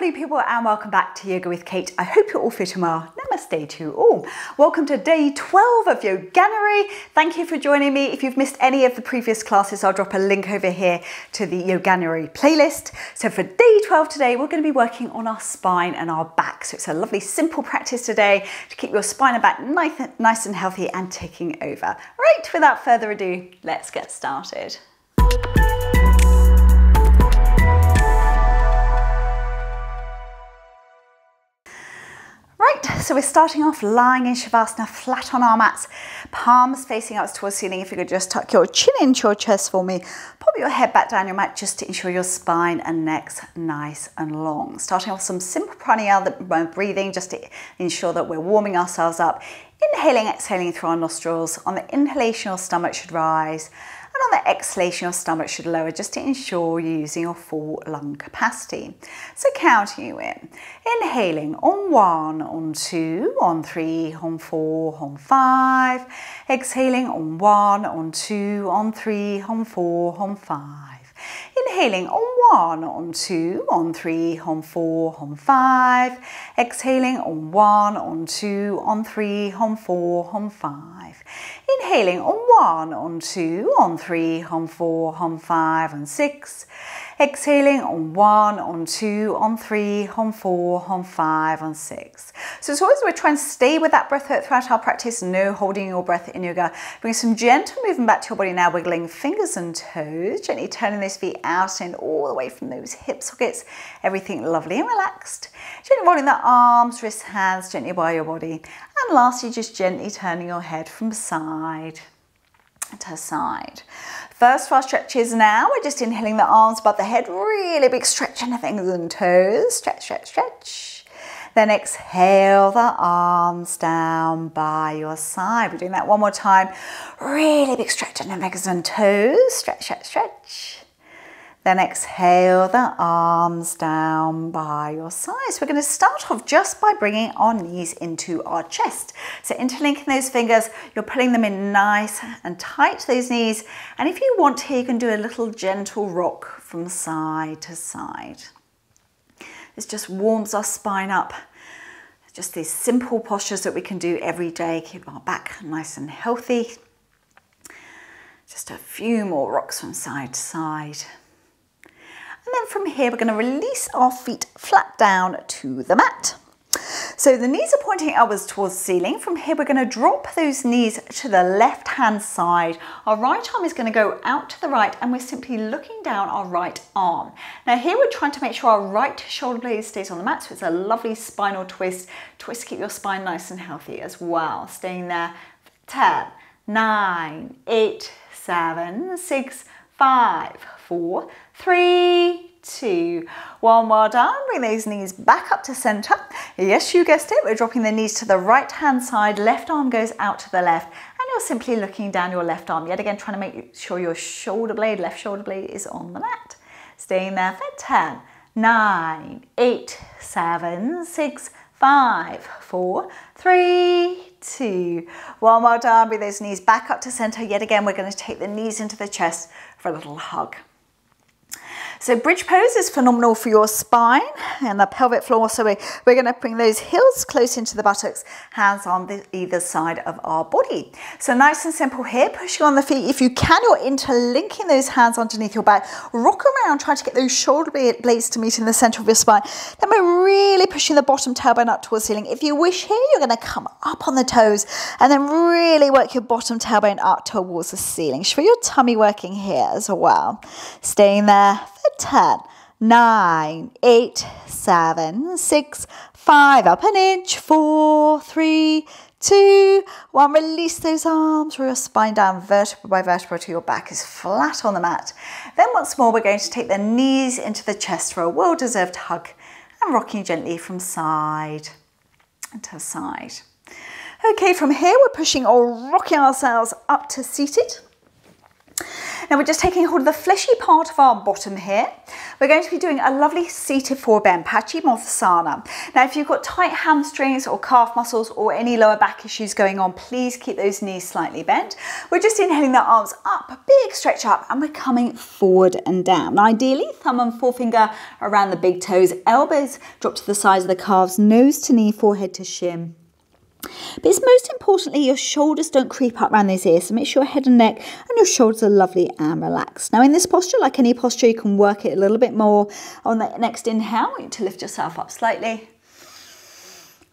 lovely people, and welcome back to Yoga with Kate. I hope you're all fit and well. Namaste to you all. Welcome to day 12 of Yoganuary. Thank you for joining me. If you've missed any of the previous classes, I'll drop a link over here to the Yoganuary playlist. So for day 12 today, we're going to be working on our spine and our back. So it's a lovely simple practice today to keep your spine and back nice and healthy and taking over. Right, without further ado, let's get started. Right, so we're starting off lying in Shavasana, flat on our mats, palms facing up towards the ceiling. If you could just tuck your chin into your chest for me, pop your head back down your mat just to ensure your spine and neck's nice and long. Starting off some simple pranayama breathing just to ensure that we're warming ourselves up. Inhaling, exhaling through our nostrils. On the inhalation, your stomach should rise. And on the exhalation, your stomach should lower just to ensure you're using your full lung capacity. So counting you in. Inhaling on 1, on 2, on 3, on 4, on 5. Exhaling on 1, on 2, on 3, on 4, on 5. Inhaling on 1, on 2, on 3, on 4, on 5. Exhaling on 1, on 2, on 3, on 4, on 5. Inhaling on 1, on 2, on 3, on 4, on 5, and 6. Exhaling on 1, on 2, on 3, on 4, on 5, and 6. So as always, we're trying to stay with that breath throughout our practice. No holding your breath in yoga. Bring some gentle movement back to your body now, wiggling fingers and toes, gently turning those feet out and all the way from those hip sockets. Everything lovely and relaxed. Gently rolling the arms, wrists, hands gently by your body. And lastly, just gently turning your head from side to side. First for our stretches now, we're just inhaling the arms above the head, really big stretch in the fingers and toes, stretch, stretch, stretch. Then exhale the arms down by your side. We're doing that one more time, really big stretch in the fingers and toes, stretch, stretch, stretch. Then exhale the arms down by your sides. We're going to start off just by bringing our knees into our chest. So interlinking those fingers, you're pulling them in nice and tight, those knees. And if you want here, you can do a little gentle rock from side to side. This just warms our spine up. Just these simple postures that we can do every day. Keep our back nice and healthy. Just a few more rocks from side to side. And then from here, we're going to release our feet flat down to the mat. So the knees are pointing outwards towards the ceiling. From here, we're going to drop those knees to the left-hand side. Our right arm is going to go out to the right, and we're simply looking down our right arm. Now here, we're trying to make sure our right shoulder blade stays on the mat, so it's a lovely spinal twist. Twist to keep your spine nice and healthy as well. Staying there for 10, 9, 8, 7, 6, 5, 4, 3, 2, 1. Well done. Bring those knees back up to center. Yes, you guessed it. We're dropping the knees to the right hand side. Left arm goes out to the left, and you're simply looking down your left arm. Yet again, trying to make sure your shoulder blade, left shoulder blade, is on the mat. Staying there for 10, 9, 8, 7, 6, 5, 4, 3, 2, 1. Well done. Bring those knees back up to center. Yet again, we're going to take the knees into the chest for a little hug. So bridge pose is phenomenal for your spine and the pelvic floor. So we're going to bring those heels close into the buttocks, hands on either side of our body. So nice and simple here, pushing on the feet. If you can, you're interlinking those hands underneath your back. Rock around, trying to get those shoulder blades to meet in the center of your spine. Then we're really pushing the bottom tailbone up towards the ceiling. If you wish here, you're going to come up on the toes and then really work your bottom tailbone up towards the ceiling. Show your tummy working here as well. Staying there for 10, 9, 8, 7, 6, 5, up an inch, 4, 3, 2, 1. Release those arms, roll your spine down vertebra by vertebra till your back is flat on the mat. Then once more, we're going to take the knees into the chest for a well-deserved hug and rocking gently from side to side. Okay, from here, we're pushing or rocking ourselves up to seated. Now we're just taking hold of the fleshy part of our bottom here. We're going to be doing a lovely seated forward bend, Paschimottanasana. Now if you've got tight hamstrings or calf muscles or any lower back issues going on, please keep those knees slightly bent. We're just inhaling the arms up, a big stretch up, and we're coming forward and down. Now, ideally, thumb and forefinger around the big toes, elbows drop to the sides of the calves, nose to knee, forehead to shin. But it's most importantly, your shoulders don't creep up around those ears, so make sure your head and neck and your shoulders are lovely and relaxed. Now in this posture, like any posture, you can work it a little bit more. On the next inhale, you need to lift yourself up slightly.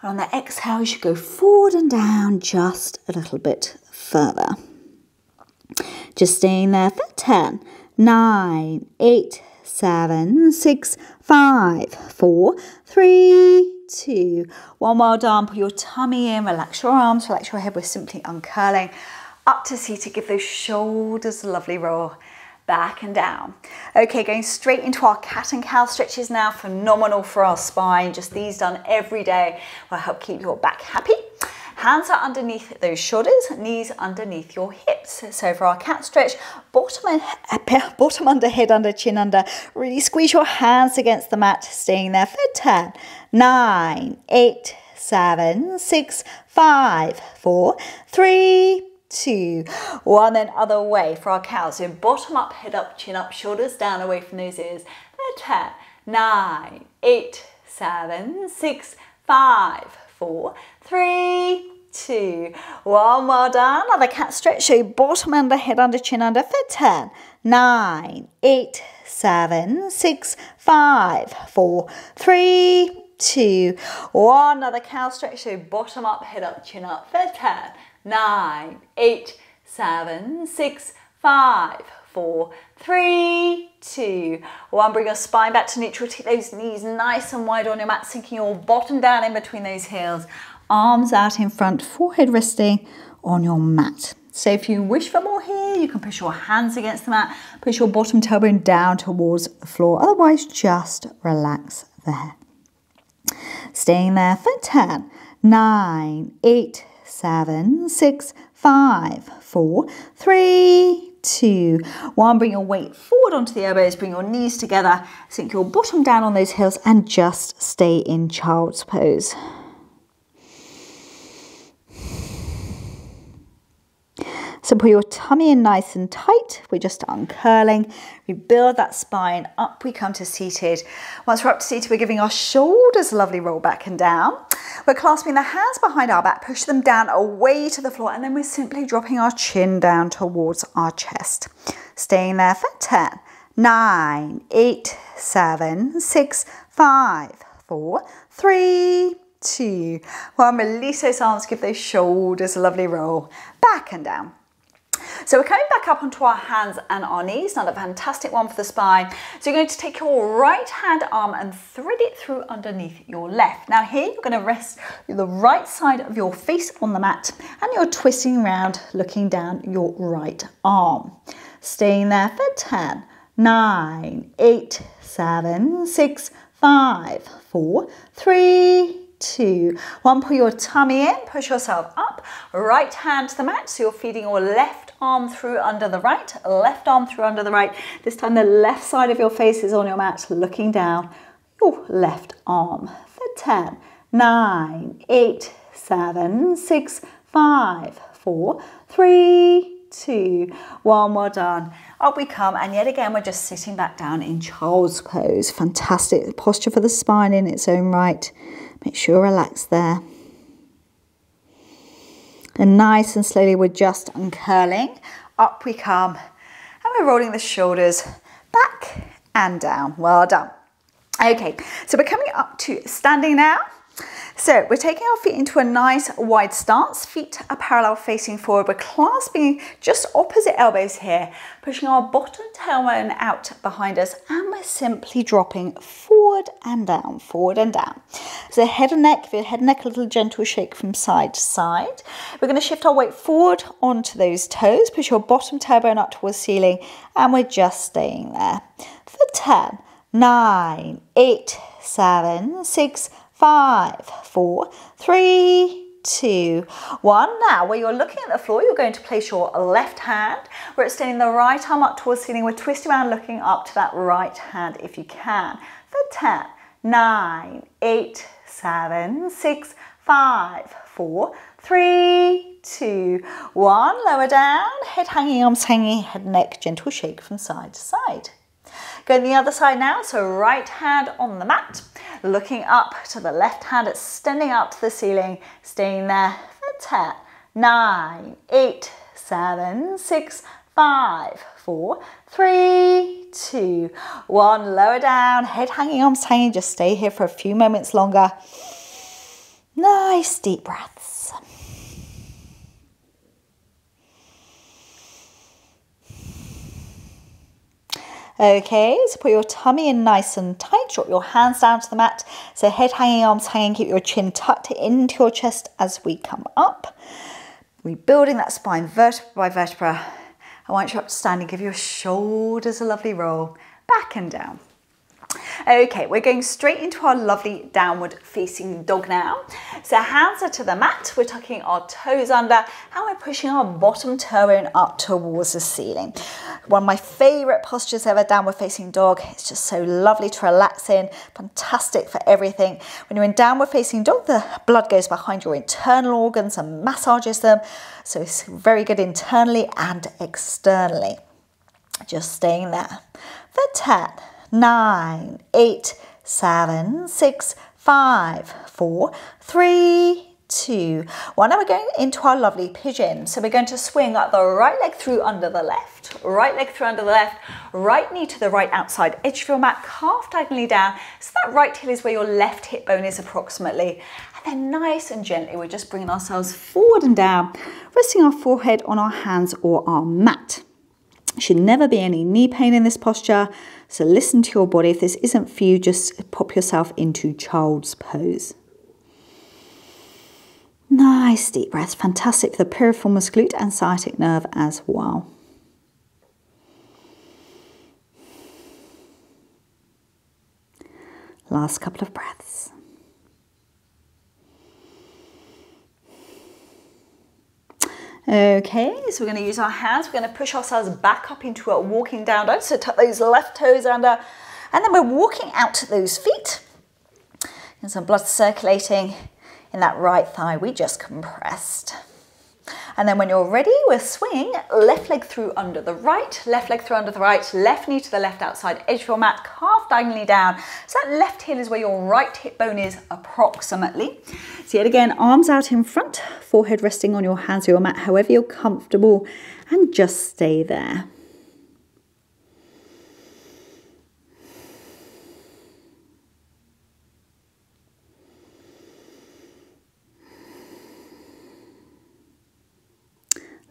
And on the exhale, you should go forward and down just a little bit further. Just staying there for 10, 9, 8, 7, 6, 5, 4, 3, 2, 1. Well done. Put your tummy in, relax your arms, relax your head. We're simply uncurling up to seated. Give those shoulders a lovely roll back and down. Okay, going straight into our cat and cow stretches now. Phenomenal for our spine. Just these done every day will help keep your back happy. Hands are underneath those shoulders, knees underneath your hips. So for our cat stretch, bottom under, head under, chin under. Really squeeze your hands against the mat, staying there for 10, 9, 8, 7, 6, 5, 4, 3, 2, 1. Then other way for our cows. So bottom up, head up, chin up, shoulders down away from those ears. 10, 9, 8, 7, 6, 5, 4, 3, 2, 1. Well done. Another cat stretch. So bottom under, head under, chin under for 10, 9, 8, 7, 6, 5, 4, 3, 2, 1. Another cow stretch. So bottom up, head up, chin up for 10, 9, 8, 7, 6, 5, 4, 3, 2, 1. Bring your spine back to neutral. Take those knees nice and wide on your mat, sinking your bottom down in between those heels. Arms out in front, forehead resting on your mat. So if you wish for more here, you can push your hands against the mat, push your bottom tailbone down towards the floor. Otherwise, just relax there. Staying there for 10, 9, 8, 7, 6, 5, 4, 3, 2, 1. Bring your weight forward onto the elbows, bring your knees together, sink your bottom down on those heels and just stay in child's pose. So put your tummy in nice and tight. We're just uncurling. We build that spine up. We come to seated. Once we're up to seated, we're giving our shoulders a lovely roll back and down. We're clasping the hands behind our back, push them down away to the floor, and then we're simply dropping our chin down towards our chest. Staying there for 10, 9, 8, 7, 6, 5, 4, 3, 2, 1. Release those arms, give those shoulders a lovely roll back and down. So we're coming back up onto our hands and our knees. Another fantastic one for the spine. So you're going to take your right hand arm and thread it through underneath your left. Now here you're going to rest the right side of your face on the mat and you're twisting around, looking down your right arm. Staying there for 10, 9, 8, 7, 6, 5, 4, 3, 2, 1. Pull your tummy in, push yourself up, right hand to the mat, so you're feeding your left arm through under the right, left arm through under the right. This time the left side of your face is on your mat, looking down your left arm. For 10, 9, 8, 7, 6, 5, 4, 3, 2, 1. Well done. Up we come, and yet again we're just sitting back down in child's pose. Fantastic posture for the spine in its own right. Make sure you're relaxed there. And nice and slowly we're just uncurling. Up we come, and we're rolling the shoulders back and down. Well done. Okay, so we're coming up to standing now. So we're taking our feet into a nice wide stance. Feet are parallel facing forward. We're clasping just opposite elbows here, pushing our bottom tailbone out behind us, and we're simply dropping forward and down, forward and down. So head and neck, give your head and neck a little gentle shake from side to side. We're going to shift our weight forward onto those toes, push your bottom tailbone up towards the ceiling, and we're just staying there for 10, 9, 8, 7, 6, 5, 4, 3, 2, 1. Now, where you're looking at the floor, you're going to place your left hand where it's extending the right arm up towards the ceiling. We're twisting around, looking up to that right hand if you can. For 10, 9, 8, 7, 6, 5, 4, 3, 2, 1. Lower down, head hanging, arms hanging, head, neck, gentle shake from side to side. Go the other side now, so right hand on the mat, looking up to the left hand, extending out to the ceiling, staying there for 10, 9, 8, 7, 6, 5, 4, 3, 2, 1. Lower down, head hanging, arms hanging. Just stay here for a few moments longer. Nice deep breaths. Okay, so put your tummy in nice and tight, drop your hands down to the mat. So head hanging, arms hanging, keep your chin tucked into your chest as we come up. Rebuilding that spine vertebra by vertebra. And once you're up to standing, give your shoulders a lovely roll, back and down. Okay, we're going straight into our lovely downward facing dog now. So hands are to the mat, we're tucking our toes under and we're pushing our bottom toe in up towards the ceiling. One of my favourite postures ever, downward facing dog. It's just so lovely to relax in, fantastic for everything. When you're in downward facing dog, the blood goes behind your internal organs and massages them. So it's very good internally and externally. Just staying there for 10, 9, 8, 7, 6, 5, 4, 3, 2, 1. Now we're going into our lovely pigeon. So we're going to swing up the right leg through under the left, right leg through under the left, right knee to the right outside edge of your mat, calf diagonally down. So that right heel is where your left hip bone is approximately. And then nice and gently, we're just bringing ourselves forward and down, resting our forehead on our hands or our mat. Should never be any knee pain in this posture, so listen to your body. If this isn't for you, just pop yourself into child's pose. Nice deep breaths, fantastic for the piriformis glute and sciatic nerve as well. Last couple of breaths. Okay, so we're going to use our hands. We're going to push ourselves back up into a walking down dog. So tuck those left toes under, and then we're walking out those feet. And some blood circulating in that right thigh we just compressed. And then when you're ready, we're swinging left leg through under the right, left leg through under the right, left knee to the left outside edge of your mat, calf diagonally down. So that left heel is where your right hip bone is approximately. So yet again, arms out in front, forehead resting on your hands or your mat, however you're comfortable, and just stay there.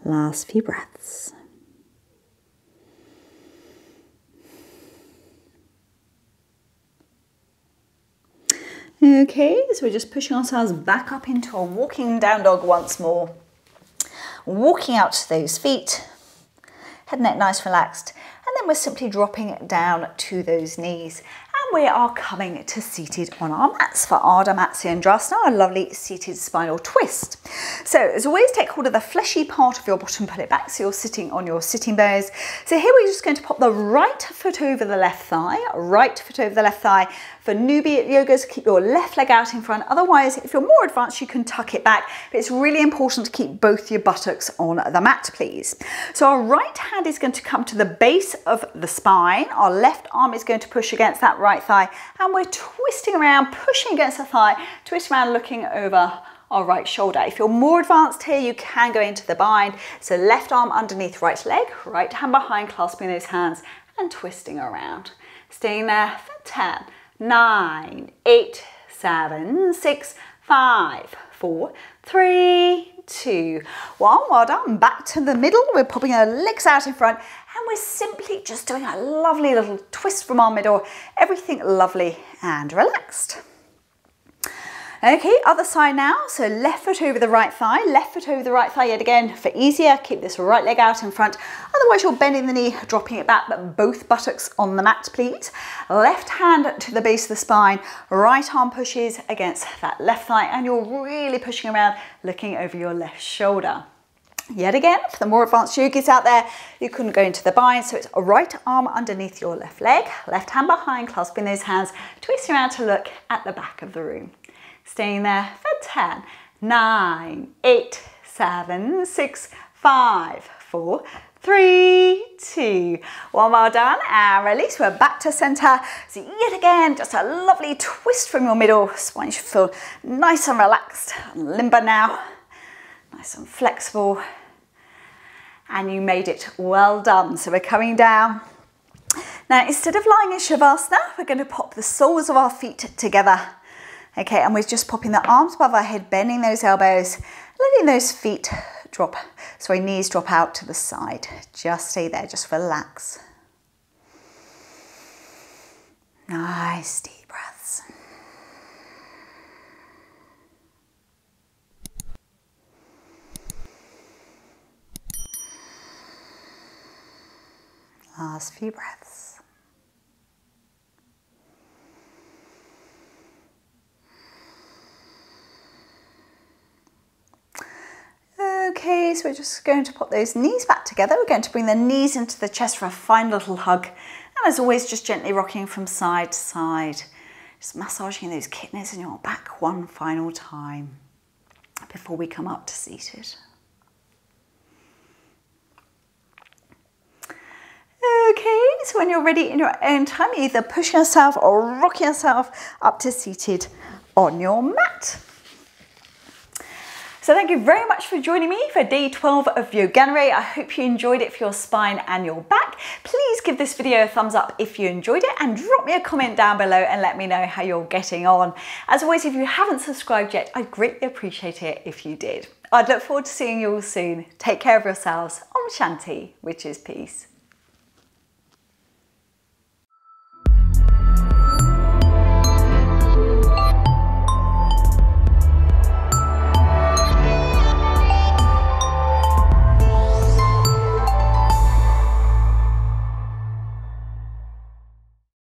Last few breaths. Okay, so we're just pushing ourselves back up into a walking down dog once more. Walking out to those feet, head and neck nice relaxed, and then we're simply dropping down to those knees. And we are coming to seated on our mats for Ardha Matsyendrasana, a lovely seated spinal twist. So as always, take hold of the fleshy part of your bottom, pull it back so you're sitting on your sitting bones. So here we're just going to pop the right foot over the left thigh, right foot over the left thigh. For newbie yogas, keep your left leg out in front. Otherwise, if you're more advanced, you can tuck it back. But it's really important to keep both your buttocks on the mat, please. So our right hand is going to come to the base of the spine. Our left arm is going to push against that right thigh. And we're twisting around, pushing against the thigh, twist around, looking over our right shoulder. If you're more advanced here, you can go into the bind. So left arm underneath right leg, right hand behind, clasping those hands and twisting around. Staying there for 10, 9, 8, 7, 6, 5, 4, 3, 2, 1. Well done. Back to the middle. We're popping our legs out in front and we're simply just doing a lovely little twist from our middle. Everything lovely and relaxed. Okay, other side now. So left foot over the right thigh, left foot over the right thigh yet again. For easier, keep this right leg out in front. Otherwise you're bending the knee, dropping it back, but both buttocks on the mat, please. Left hand to the base of the spine, right arm pushes against that left thigh, and you're really pushing around, looking over your left shoulder. Yet again, for the more advanced yogis out there, you couldn't go into the bind, so it's a right arm underneath your left leg, left hand behind, clasping those hands, twisting around to look at the back of the room. Staying there for 10, 9, 8, 7, 6, 5, 4, 3, 2, 1. Well done, and release. We're back to center. So yet again, just a lovely twist from your middle. Spine should feel nice and relaxed, limber now. Nice and flexible, and you made it. Well done. So we're coming down. Now, instead of lying in Shavasana, we're going to pop the soles of our feet together. Okay, and we're just popping the arms above our head, bending those elbows, letting those feet drop, sorry, knees drop out to the side. Just stay there, just relax. Nice deep breaths. Last few breaths. Okay, so we're just going to pop those knees back together. We're going to bring the knees into the chest for a fine little hug. And as always, just gently rocking from side to side. Just massaging those kidneys in your back one final time before we come up to seated. Okay, so when you're ready in your own time, either push yourself or rock yourself up to seated on your mat. So thank you very much for joining me for day 12 of Yoganuary. I hope you enjoyed it for your spine and your back. Please give this video a thumbs up if you enjoyed it, and drop me a comment down below and let me know how you're getting on. As always, if you haven't subscribed yet, I'd greatly appreciate it if you did. I'd look forward to seeing you all soon. Take care of yourselves. Om Shanti, which is peace.